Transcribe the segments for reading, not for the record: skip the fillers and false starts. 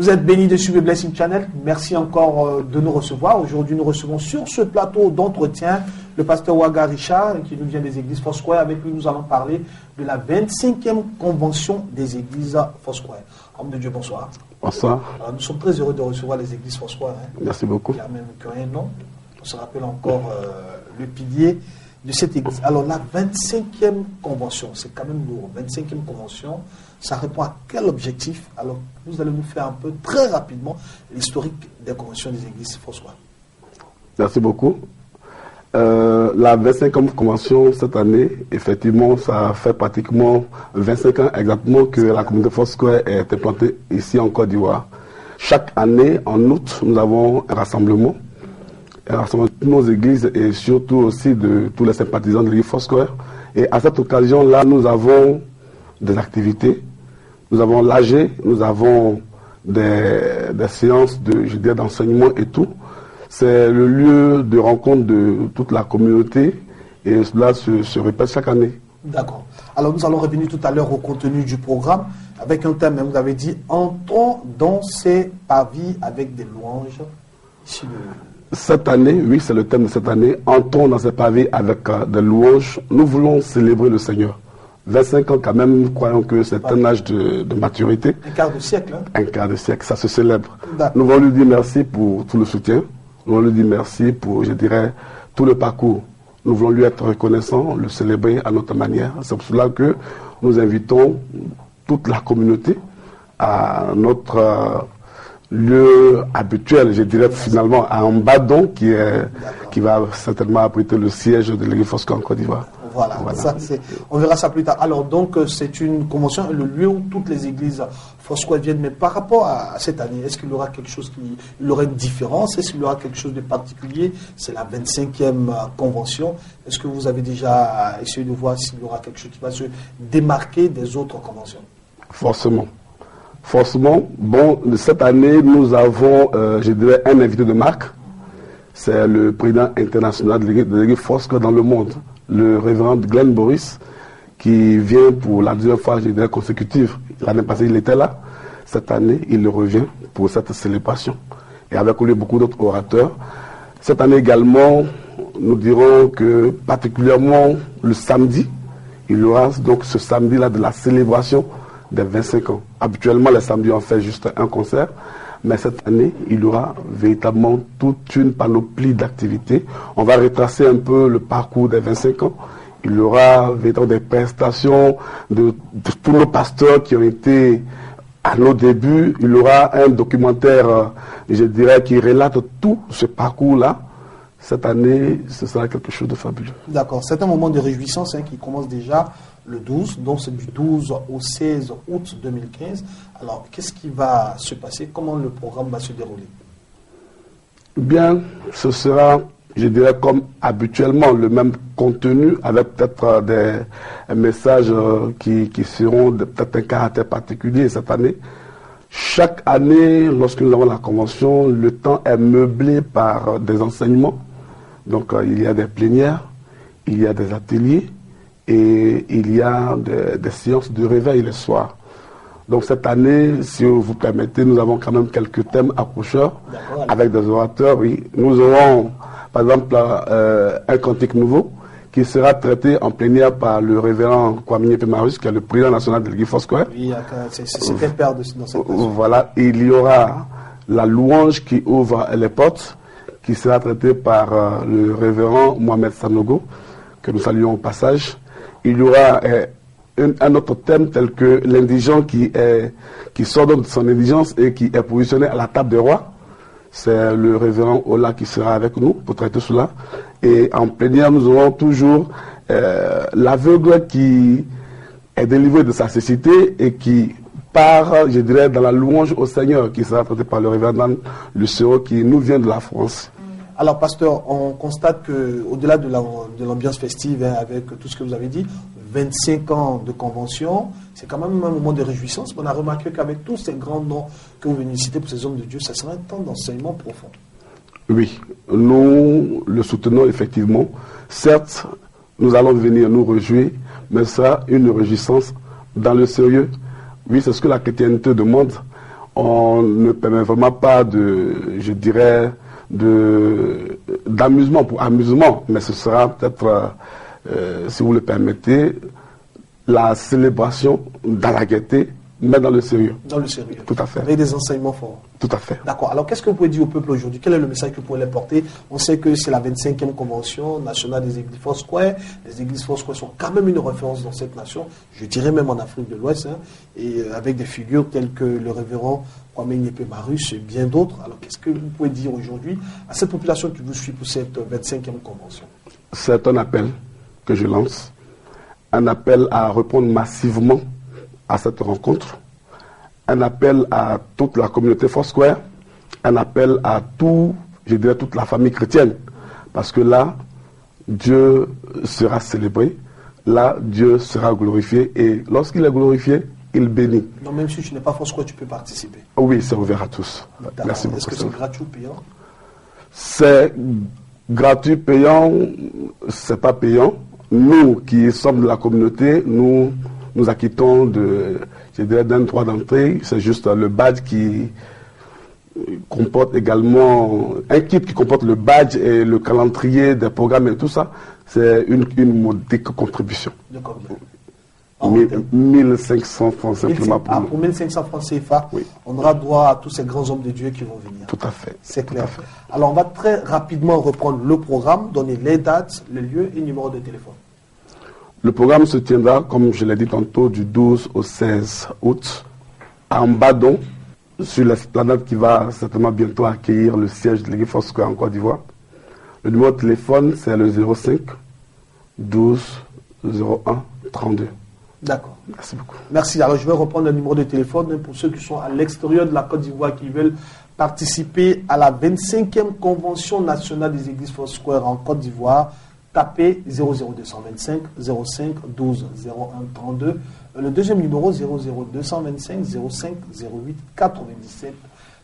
Vous êtes bénis de suivre Blessing Channel. Merci encore de nous recevoir. Aujourd'hui, nous recevons sur ce plateau d'entretien le pasteur Ouaga Richard, qui nous vient des églises Foursquare. Avec lui, nous allons parler de la 25e convention des églises Foursquare. Homme de Dieu, bonsoir. Bonsoir. Alors, nous sommes très heureux de recevoir les églises Foursquare. Merci beaucoup. Il y a même qu'un nom. On se rappelle encore le pilier de cette église. Alors, la 25e convention, c'est quand même lourd. 25e convention, ça répond à quel objectif? Alors, vous allez nous faire un peu, très rapidement, l'historique des conventions des églises Foursquare. Merci beaucoup. La 25e convention cette année, effectivement, ça fait pratiquement 25 ans exactement que la communauté Foursquare est implantée ici en Côte d'Ivoire. Chaque année, en août, nous avons un rassemblement de toutes nos églises et surtout aussi de tous les sympathisants de l'église Foursquare. Et à cette occasion-là, nous avons des activités. Nous avons l'AG, nous avons des séances d'enseignement et tout. C'est le lieu de rencontre de toute la communauté et cela se répète chaque année. D'accord. Alors nous allons revenir tout à l'heure au contenu du programme avec un thème, vous avez dit, entrons dans ces parvis avec des louanges. Ici, Cette année, oui, c'est le thème de cette année, entrons dans ces parvis avec des louanges. Nous voulons célébrer le Seigneur. 25 ans quand même, nous croyons que c'est un âge de maturité. Un quart de siècle. Hein? Un quart de siècle, ça se célèbre. Nous voulons lui dire merci pour tout le soutien. Nous voulons lui dire merci pour, je dirais, tout le parcours. Nous voulons lui être reconnaissants, le célébrer à notre manière. C'est pour cela que nous invitons toute la communauté à notre lieu habituel, je dirais finalement à Mbadon, qui va certainement abriter le siège de l'église Foursquare en Côte d'Ivoire. Voilà. Ça, on verra ça plus tard. Alors donc c'est une convention, le lieu où toutes les églises Foursquare viennent. Mais par rapport à cette année, est-ce qu'il y aura quelque chose il y aura une différence? Est-ce qu'il y aura quelque chose de particulier? C'est la 25e convention. Est-ce que vous avez déjà essayé de voir s'il y aura quelque chose qui va se démarquer des autres conventions? Forcément. Bon, cette année, nous avons, je dirais, un invité de marque. C'est le président international de l'église Foursquare dans le monde, le révérend Glenn Boris, qui vient pour la deuxième fois, je dirais, consécutive. L'année passée, il était là. Cette année, il revient pour cette célébration. Et avec lui, beaucoup d'autres orateurs. Cette année également, nous dirons que particulièrement le samedi, il y aura donc ce samedi-là de la célébration des 25 ans. Habituellement, les samedis, on fait juste un concert. Mais cette année, il y aura véritablement toute une panoplie d'activités. On va retracer un peu le parcours des 25 ans. Il y aura véritablement des prestations de tous nos pasteurs qui ont été à nos débuts. Il y aura un documentaire, je dirais, qui relate tout ce parcours-là. Cette année, ce sera quelque chose de fabuleux. D'accord. C'est un moment de réjouissance qui commence déjà le 12, donc c'est du 12 au 16 août 2015. Alors, qu'est-ce qui va se passer? Comment le programme va se dérouler? Bien, ce sera, je dirais, comme habituellement, le même contenu, avec peut-être des messages qui seront peut-être un caractère particulier cette année. Chaque année, lorsque nous avons la convention, le temps est meublé par des enseignements. Donc, il y a des plénières, il y a des ateliers, et il y a des séances de réveil le soir. Donc cette année, si vous permettez, nous avons quand même quelques thèmes accrocheurs avec des orateurs. Oui. Nous aurons par exemple un cantique nouveau qui sera traité en plénière par le révérend Kwame Pemarus, qui est le président national de l'église Foursquare. Oui, c'est un père dans cette question. Voilà, il y aura la louange qui ouvre les portes, qui sera traitée par le révérend Mohamed Sanogo, que nous saluons au passage. Il y aura un autre thème tel que l'indigent qui sort de son indigence et qui est positionné à la table des rois. C'est le révérend Ola qui sera avec nous pour traiter cela. Et en plénière, nous aurons toujours l'aveugle qui est délivré de sa cécité et qui part, je dirais, dans la louange au Seigneur, qui sera traité par le révérend Lucero qui nous vient de la France. Alors, pasteur, on constate qu'au-delà de l'ambiance festive, avec tout ce que vous avez dit, 25 ans de convention, c'est quand même un moment de réjouissance. On a remarqué qu'avec tous ces grands noms que vous venez citer pour ces hommes de Dieu, ça sera un temps d'enseignement profond. Oui, nous le soutenons effectivement. Certes, nous allons venir nous réjouir, mais ça sera une réjouissance dans le sérieux. Oui, c'est ce que la chrétienté demande. on ne permet vraiment pas d'amusement pour amusement, mais ce sera peut-être, si vous le permettez, la célébration dans la gaieté, mais dans le sérieux. Dans le sérieux. Tout à fait. Avec des enseignements forts. Tout à fait. D'accord. Alors, qu'est-ce que vous pouvez dire au peuple aujourd'hui? Quel est le message que vous pouvez leur porter? On sait que c'est la 25e convention nationale des églises Foursquare. Les églises Foursquare sont quand même une référence dans cette nation, je dirais même en Afrique de l'Ouest, et avec des figures telles que le révérend Kwame Nyepe Marus et bien d'autres. Alors, qu'est-ce que vous pouvez dire aujourd'hui à cette population qui vous suit pour cette 25e convention? C'est un appel que je lance, un appel à répondre massivement à cette rencontre, un appel à toute la communauté Foursquare, un appel à toute la famille chrétienne, parce que là, Dieu sera célébré, là, Dieu sera glorifié, et lorsqu'il est glorifié, il bénit. Donc même si tu n'es pas Foursquare, tu peux participer? Oui, c'est ouvert à tous. Merci beaucoup. Est-ce que c'est gratuit ou payant? C'est gratuit, payant, c'est pas payant. Nous qui sommes de la communauté, nous acquittons d'un droit d'entrée. C'est juste le badge qui comporte également un kit qui comporte le badge et le calendrier des programmes et tout ça. C'est une modique contribution. De combien? 1500 francs simplement pour nous. Pour 1500 francs CFA, oui. On aura droit à tous ces grands hommes de Dieu qui vont venir. Tout à fait. C'est clair. Alors on va très rapidement reprendre le programme, donner les dates, les lieux et numéro de téléphone. Le programme se tiendra, comme je l'ai dit tantôt, du 12 au 16 août à Mbadon, sur l'esplanade qui va certainement bientôt accueillir le siège de l'Église Foursquare en Côte d'Ivoire. Le numéro de téléphone, c'est le 05 12 01 32. D'accord. Merci beaucoup. Merci. Alors je vais reprendre le numéro de téléphone pour ceux qui sont à l'extérieur de la Côte d'Ivoire qui veulent participer à la 25e convention nationale des églises Foursquare en Côte d'Ivoire. Tapez 00225 05 12 01 32. Le deuxième numéro 00225 05 08 97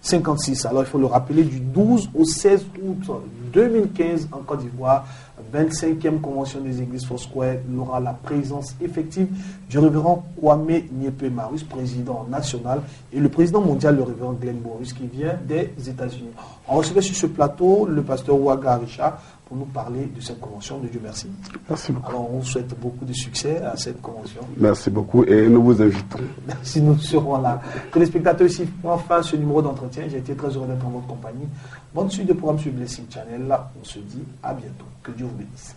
56. Alors il faut le rappeler, du 12 au 16 août 2015 en Côte d'Ivoire, 25e convention des églises Foursquare. Il y aura la présence effective du révérend Kwame Nyepe Marus, président national, et le président mondial, le révérend Glenn Boris, qui vient des États-Unis. On recevait sur ce plateau le pasteur Ouaga Richard pour nous parler de cette convention. De Dieu merci. Merci beaucoup. Alors on souhaite beaucoup de succès à cette convention. Merci beaucoup et nous vous invitons. Merci, nous serons là. Que les spectateurs ici prennent fin ce numéro d'entretien. J'ai été très heureux d'être en votre compagnie. Bonne suite de programme sur Blessing Channel. On se dit à bientôt. Que Dieu vous bénisse.